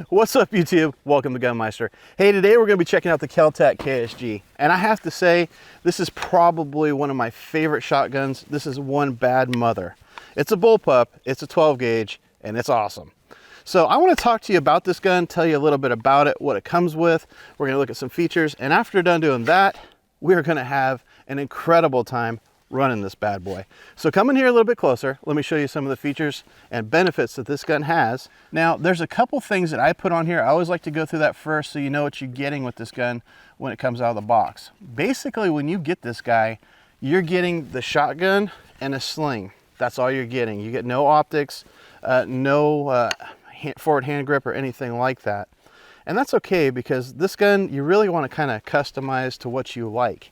What's up, YouTube? Welcome to Gunmeister. Hey, today we're going to be checking out the Kel-Tec Ksg. And I have to say, this is probably one of my favorite shotguns. This is one bad mother. It's a bullpup, it's a 12 gauge, and it's awesome. So I want to talk to you about this gun, tell you a little bit about it, what it comes with. We're going to look at some features, and after done doing that, we're going to have an incredible time running this bad boy. So come in here a little bit closer. Let me show you some of the features and benefits that this gun has. Now, there's a couple things that I put on here. I always like to go through that first so you know what you're getting with this gun when it comes out of the box. Basically, when you get this guy, you're getting the shotgun and a sling. That's all you're getting. You get no optics, no forward hand grip or anything like that. And that's okay, because this gun, you really want to kind of customize to what you like.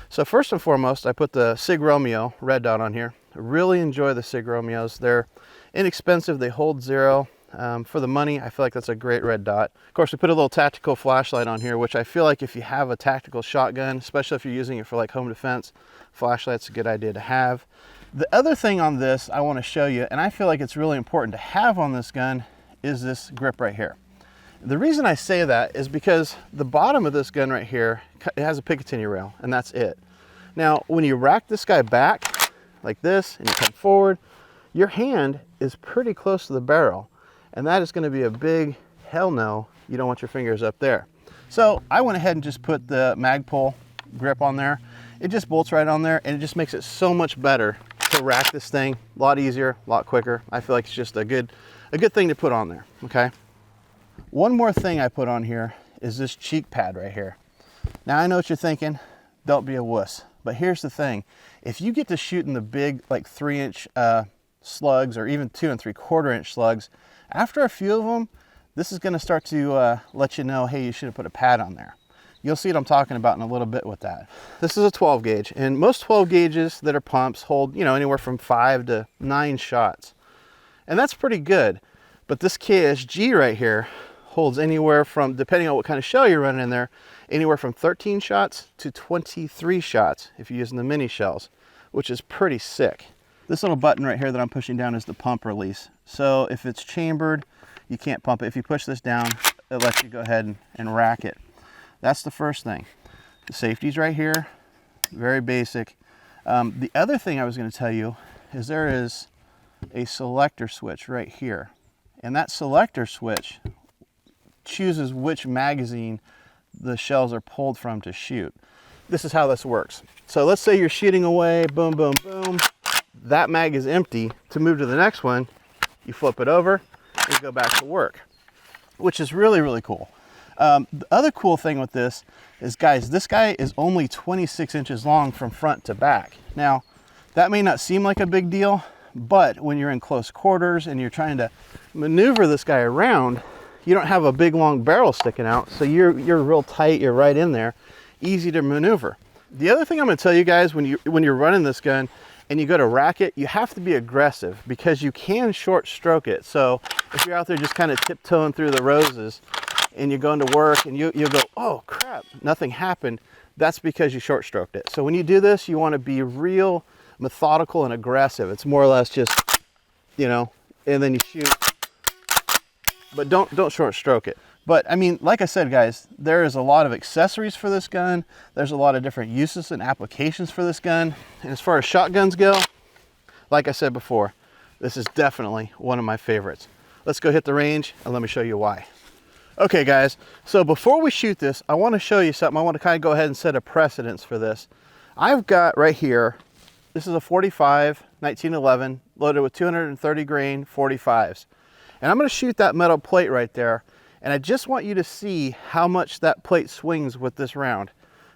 So first and foremost, I put the Sig Romeo red dot on here. I really enjoy the Sig Romeos. They're inexpensive, they hold zero. For the money, I feel like that's a great red dot. Of course, we put a little tactical flashlight on here, which I feel like if you have a tactical shotgun, especially if you're using it for like home defense, flashlight's a good idea to have. The other thing on this I want to show you, and I feel like it's really important to have on this gun, is this grip right here. The reason I say that is because the bottom of this gun right here, it has a Picatinny rail, and that's it. Now, when you rack this guy back like this and you come forward, your hand is pretty close to the barrel, and that is going to be a big hell no. You don't want your fingers up there. So I went ahead and just put the Magpul grip on there. It just bolts right on there, and it just makes it so much better to rack this thing. A lot easier, a lot quicker. I feel like it's just a good thing to put on there, okay? One more thing I put on here is this cheek pad right here. Now I know what you're thinking, don't be a wuss. But here's the thing, if you get to shooting the big like 3-inch slugs, or even 2 3/4 inch slugs, after a few of them, this is gonna start to let you know, hey, you should have put a pad on there. You'll see what I'm talking about in a little bit with that. This is a 12 gauge, and most 12 gauges that are pumps hold, you know, anywhere from 5 to 9 shots. And that's pretty good. But this Ksg right here holds anywhere from, depending on what kind of shell you're running in there, anywhere from 13 shots to 23 shots if you're using the mini shells, which is pretty sick. This little button right here that I'm pushing down is the pump release. So if it's chambered, you can't pump it. If you push this down, it lets you go ahead and rack it. That's the first thing. The safety's right here, very basic. The other thing I was going to tell you is there is a selector switch right here. And that selector switch chooses which magazine the shells are pulled from to shoot. This is how this works. So let's say you're shooting away, boom, boom, boom. That mag is empty. To move to the next one, you flip it over and you go back to work, which is really, really cool. The other cool thing with this is, guys, this guy is only 26 inches long from front to back. Now, that may not seem like a big deal, but when you're in close quarters and you're trying to maneuver this guy around, you don't have a big long barrel sticking out, so you're real tight, you're right in there, easy to maneuver. The other thing I'm going to tell you guys, when you're running this gun and you go to rack it, you have to be aggressive, because you can short stroke it. So if you're out there just kind of tiptoeing through the roses and you're going to work and you'll go, oh crap, nothing happened, that's because you short stroked it. So when you do this, you want to be real methodical and aggressive. It's more or less just, you know, and then you shoot, but don't short stroke it. But I mean, like I said, guys, there is a lot of accessories for this gun. There's a lot of different uses and applications for this gun. And as far as shotguns go, like I said before, this is definitely one of my favorites. Let's go hit the range and let me show you why. Okay, guys, so before we shoot this, I want to show you something. I want to kind of go ahead and set a precedence for this. I've got right here, this is a 45 1911 loaded with 230 grain 45s. And I'm going to shoot that metal plate right there. And I just want you to see how much that plate swings with this round.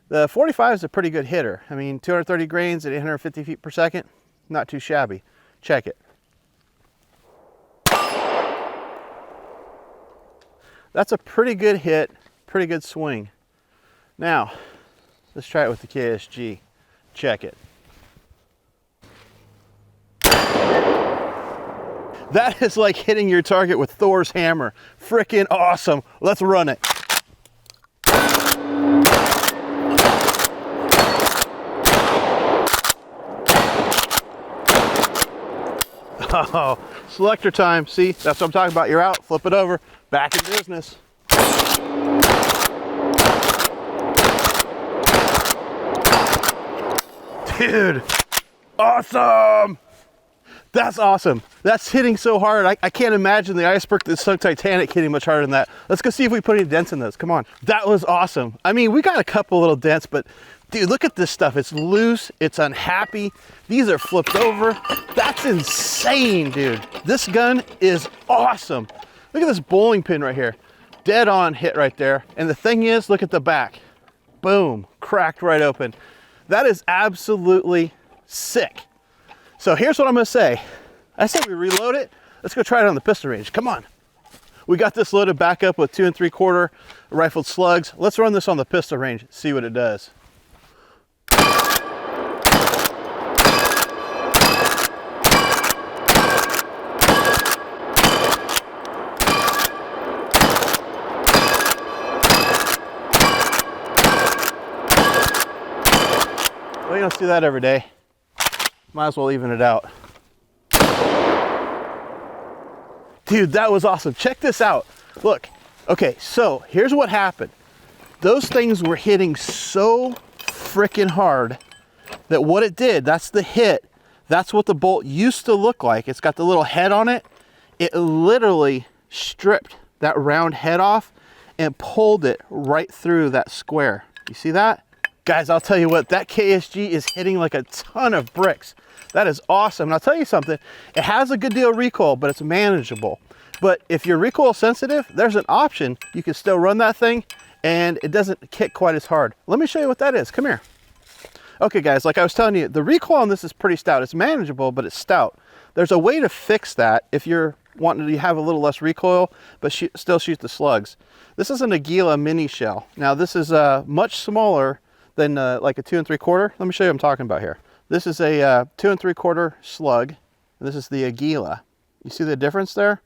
The 45 is a pretty good hitter. I mean, 230 grains at 850 feet per second, not too shabby. Check it. That's a pretty good hit, pretty good swing. Now, let's try it with the Ksg. Check it. That is like hitting your target with Thor's hammer. Frickin' awesome. Let's run it. Oh, selector time. See, that's what I'm talking about. You're out, flip it over, back in business. Dude, awesome. That's awesome. That's hitting so hard. I can't imagine the iceberg that sunk Titanic hitting much harder than that. Let's go see if we put any dents in those. Come on. That was awesome. I mean, we got a couple little dents, but dude, look at this stuff. It's loose, it's unhappy. These are flipped over. That's insane, dude. This gun is awesome. Look at this bowling pin right here. Dead on hit right there. And the thing is, look at the back. Boom, cracked right open. That is absolutely sick. So here's what I'm gonna say. I say we reload it. Let's go try it on the pistol range. Come on. We got this loaded back up with 2 3/4 rifled slugs. Let's run this on the pistol range, see what it does. Well, you don't see that every day. Might as well even it out. Dude, that was awesome. Check this out. Look, okay, so here's what happened. Those things were hitting so freaking hard that what it did, that's the hit. That's what the bolt used to look like. It's got the little head on it. It literally stripped that round head off and pulled it right through that square. You see that? Guys, I'll tell you what, that KSG is hitting like a ton of bricks. That is awesome. And I'll tell you something, it has a good deal of recoil, but it's manageable. But if you're recoil sensitive, there's an option. You can still run that thing and it doesn't kick quite as hard. Let me show you what that is. Come here. Okay guys, like I was telling you, the recoil on this is pretty stout. It's manageable, but it's stout. There's a way to fix that if you're wanting to have a little less recoil, but still shoot the slugs. This is an Aguila mini shell. Now this is much smaller than like a 2 3/4. Let me show you what I'm talking about here. This is a 2 3/4 slug. And this is the Aguila. You see the difference there?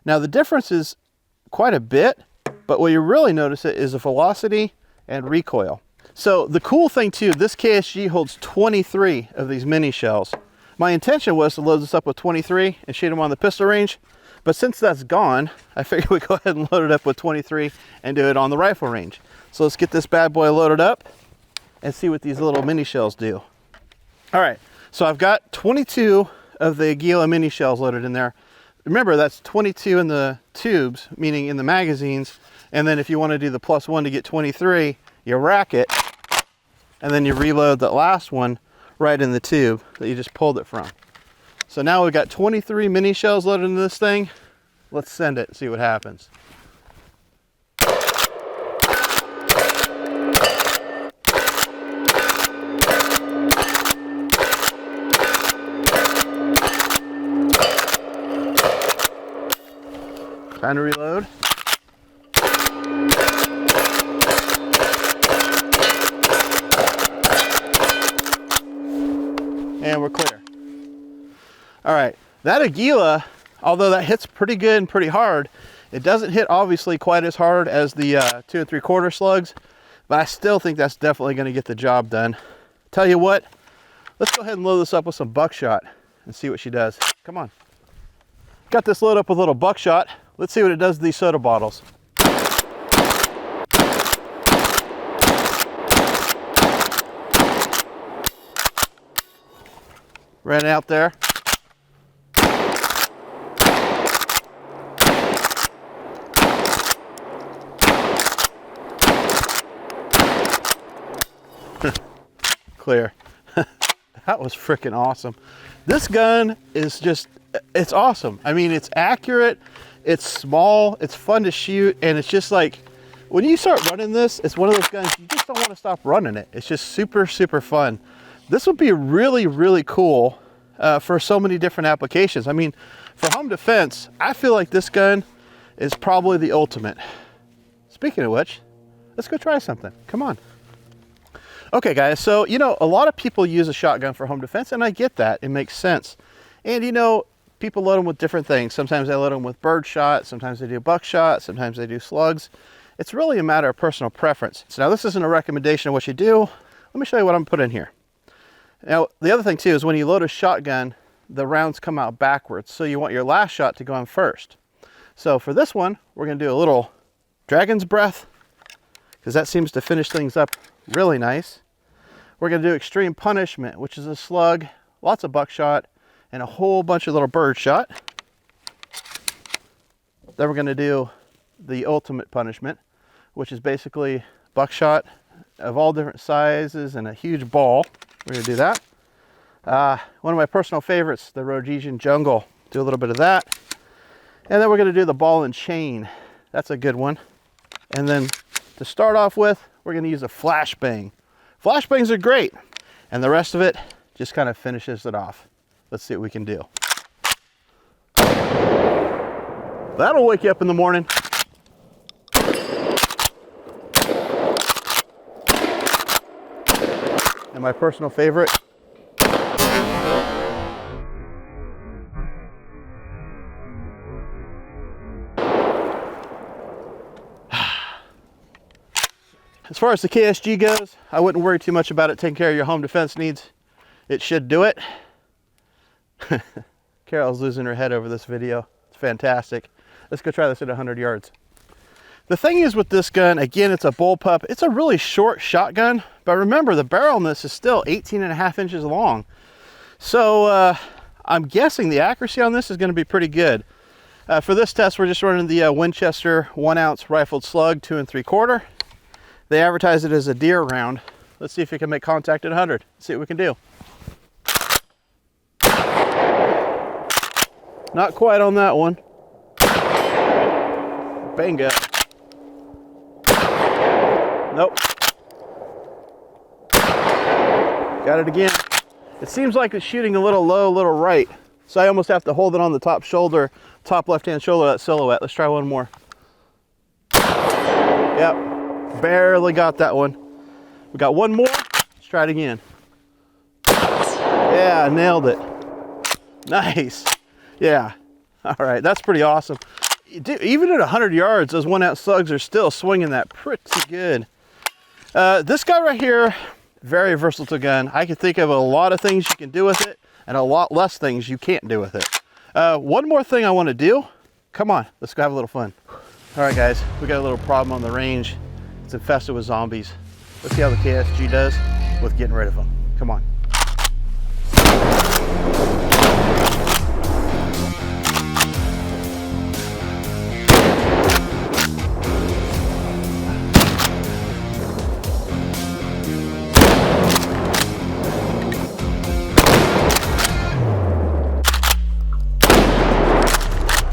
Now the difference is quite a bit, but what you really notice it is the velocity and recoil. So the cool thing too, this KSG holds 23 of these mini shells. My intention was to load this up with 23 and shoot them on the pistol range, but since that's gone, I figured we'd go ahead and load it up with 23 and do it on the rifle range. So let's get this bad boy loaded up and see what these little mini shells do. All right, so I've got 22 of the Aguila mini shells loaded in there. Remember, that's 22 in the tubes, meaning in the magazines. And then if you want to do the +1 to get 23, you rack it, and then you reload that last one right in the tube that you just pulled it from. So now we've got 23 mini shells loaded into this thing. Let's send it and see what happens. Time to reload. And we're clear. All right, that Aguila, although that hits pretty good and pretty hard, it doesn't hit obviously quite as hard as the 2 3/4 slugs, but I still think that's definitely going to get the job done. Tell you what, let's go ahead and load this up with some buckshot and see what she does. Come on. Got this load up with a little buckshot. Let's see what it does to these soda bottles. Ran out there. Clear. That was freaking awesome. This gun is just, it's awesome. I mean, it's accurate, it's small, it's fun to shoot, and it's just like, when you start running this, it's one of those guns, you just don't want to stop running it. It's just super, super fun. This would be really, really cool for so many different applications. I mean, for home defense, I feel like this gun is probably the ultimate. Speaking of which, let's go try something. Come on. Okay guys, so you know, a lot of people use a shotgun for home defense, and I get that, it makes sense. And you know, people load them with different things. Sometimes they load them with bird shot, sometimes they do buckshot, sometimes they do slugs. It's really a matter of personal preference. So now this isn't a recommendation of what you do. Let me show you what I'm putting in here. Now, the other thing too is when you load a shotgun, the rounds come out backwards. So you want your last shot to go in first. So for this one, we're gonna do a little dragon's breath, because that seems to finish things up really nice. We're gonna do extreme punishment, which is a slug, lots of buckshot, and a whole bunch of little bird shot. Then we're gonna do the ultimate punishment, which is basically buckshot of all different sizes and a huge ball. We're gonna do that. One of my personal favorites, the Rhodesian jungle. Do a little bit of that. And then we're gonna do the ball and chain. That's a good one. And then to start off with, we're gonna use a flashbang. Flashbangs are great. And the rest of it just kind of finishes it off. Let's see what we can do. That'll wake you up in the morning. And my personal favorite. As far as the KSG goes, I wouldn't worry too much about it taking care of your home defense needs. It should do it. Carol's losing her head over this video. It's fantastic. Let's go try this at 100 yards. The thing is with this gun, again, it's a bullpup. It's a really short shotgun, but remember the barrel on this is still 18.5 inches long. So I'm guessing the accuracy on this is gonna be pretty good. For this test, we're just running the Winchester 1 ounce rifled slug 2 3/4. They advertise it as a deer round. Let's see if we can make contact at 100. See what we can do. Not quite on that one. Bingo. Nope. Got it again. It seems like it's shooting a little low, a little right. So I almost have to hold it on the top shoulder, top left-hand shoulder of that silhouette. Let's try one more. Yep. Barely got that one. We got one more. Let's try it again. Yeah, nailed it. Nice. Yeah. All right, that's pretty awesome. Even at 100 yards, those 1 ounce slugs are still swinging that pretty good. This guy right here, very versatile gun. I can think of a lot of things you can do with it and a lot less things you can't do with it. One more thing I want to do. Come on, let's go have a little fun. All right, guys, we got a little problem on the range. It's infested with zombies. Let's see how the KSG does with getting rid of them. Come on.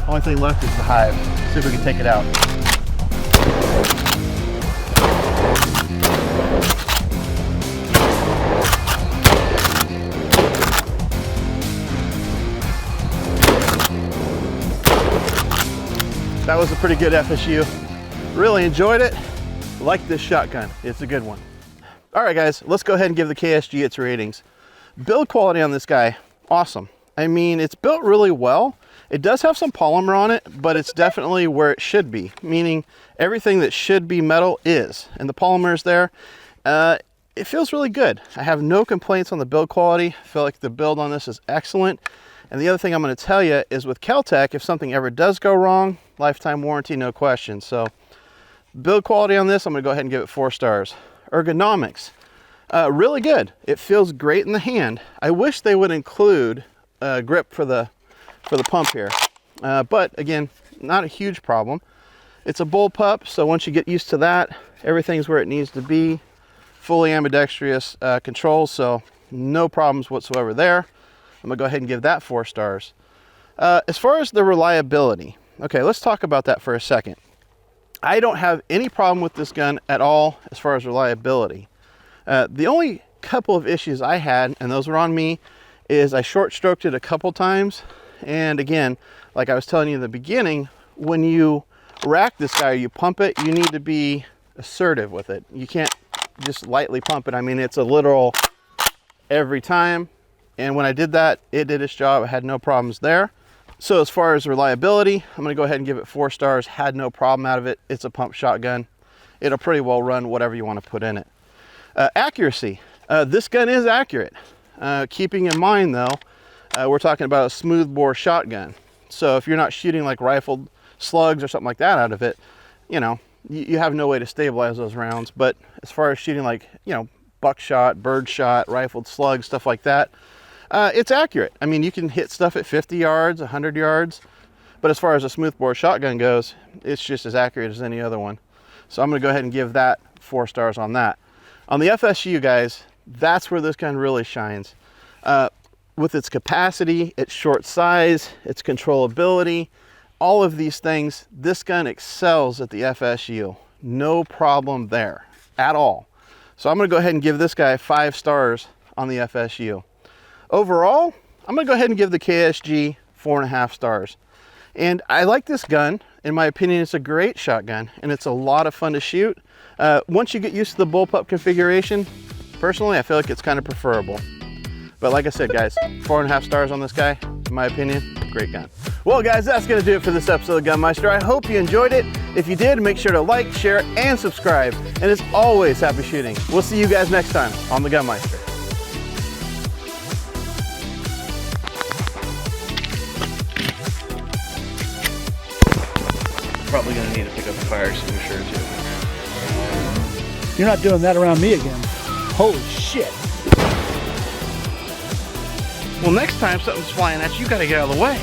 Only thing left is the hive. See if we can take it out. That was a pretty good FSU. Really enjoyed it. Like this shotgun. It's a good one. All right, guys, let's go ahead and give the KSG its ratings. Build quality on this guy, awesome. I mean, it's built really well. It does have some polymer on it, but it's definitely where it should be, meaning everything that should be metal is, and the polymer is there. It feels really good. I have no complaints on the build quality. I feel like the build on this is excellent. And the other thing I'm going to tell you is with Kel-Tec, if something ever does go wrong, lifetime warranty, no question. So build quality on this, I'm going to go ahead and give it 4 stars. Ergonomics, really good. It feels great in the hand. I wish they would include a grip for the pump here, but again, not a huge problem. It's a bullpup, so once you get used to that, everything's where it needs to be. Fully ambidextrous controls, so no problems whatsoever there. I'm gonna go ahead and give that 4 stars. As far as the reliability, okay, let's talk about that for a second. I don't have any problem with this gun at all as far as reliability. The only couple of issues I had, and those were on me, is I short stroked it a couple times. And again, like I was telling you in the beginning, when you rack this guy or you pump it, you need to be assertive with it. You can't just lightly pump it. I mean, it's a literal every time. And when I did that, it did its job. I had no problems there. So as far as reliability, I'm gonna go ahead and give it 4 stars. Had no problem out of it. It's a pump shotgun. It'll pretty well run whatever you want to put in it. Accuracy, this gun is accurate. Keeping in mind though, We're talking about a smoothbore shotgun. So if you're not shooting like rifled slugs or something like that out of it, you know, you have no way to stabilize those rounds. But as far as shooting like, you know, buckshot, birdshot, rifled slugs, stuff like that, it's accurate. I mean, you can hit stuff at 50 yards, 100 yards, but as far as a smoothbore shotgun goes, it's just as accurate as any other one. So I'm gonna go ahead and give that 4 stars on that. On the FSU, guys, that's where this gun really shines. With its capacity, its short size, its controllability, all of these things, this gun excels at the FSU. No problem there at all. So I'm gonna go ahead and give this guy 5 stars on the FSU. Overall, I'm gonna go ahead and give the KSG 4.5 stars. And I like this gun. In my opinion, it's a great shotgun and it's a lot of fun to shoot. Once you get used to the bullpup configuration, personally, I feel like it's kind of preferable. But like I said, guys, 4.5 stars on this guy, in my opinion, great gun. Well, guys, that's gonna do it for this episode of Gunmeister. I hope you enjoyed it. If you did, make sure to like, share, and subscribe. And as always, happy shooting. We'll see you guys next time on the Gunmeister. Probably gonna need to pick up a fire extinguisher or two. You're not doing that around me again. Holy shit. Well, next time something's flying at you, you gotta get out of the way.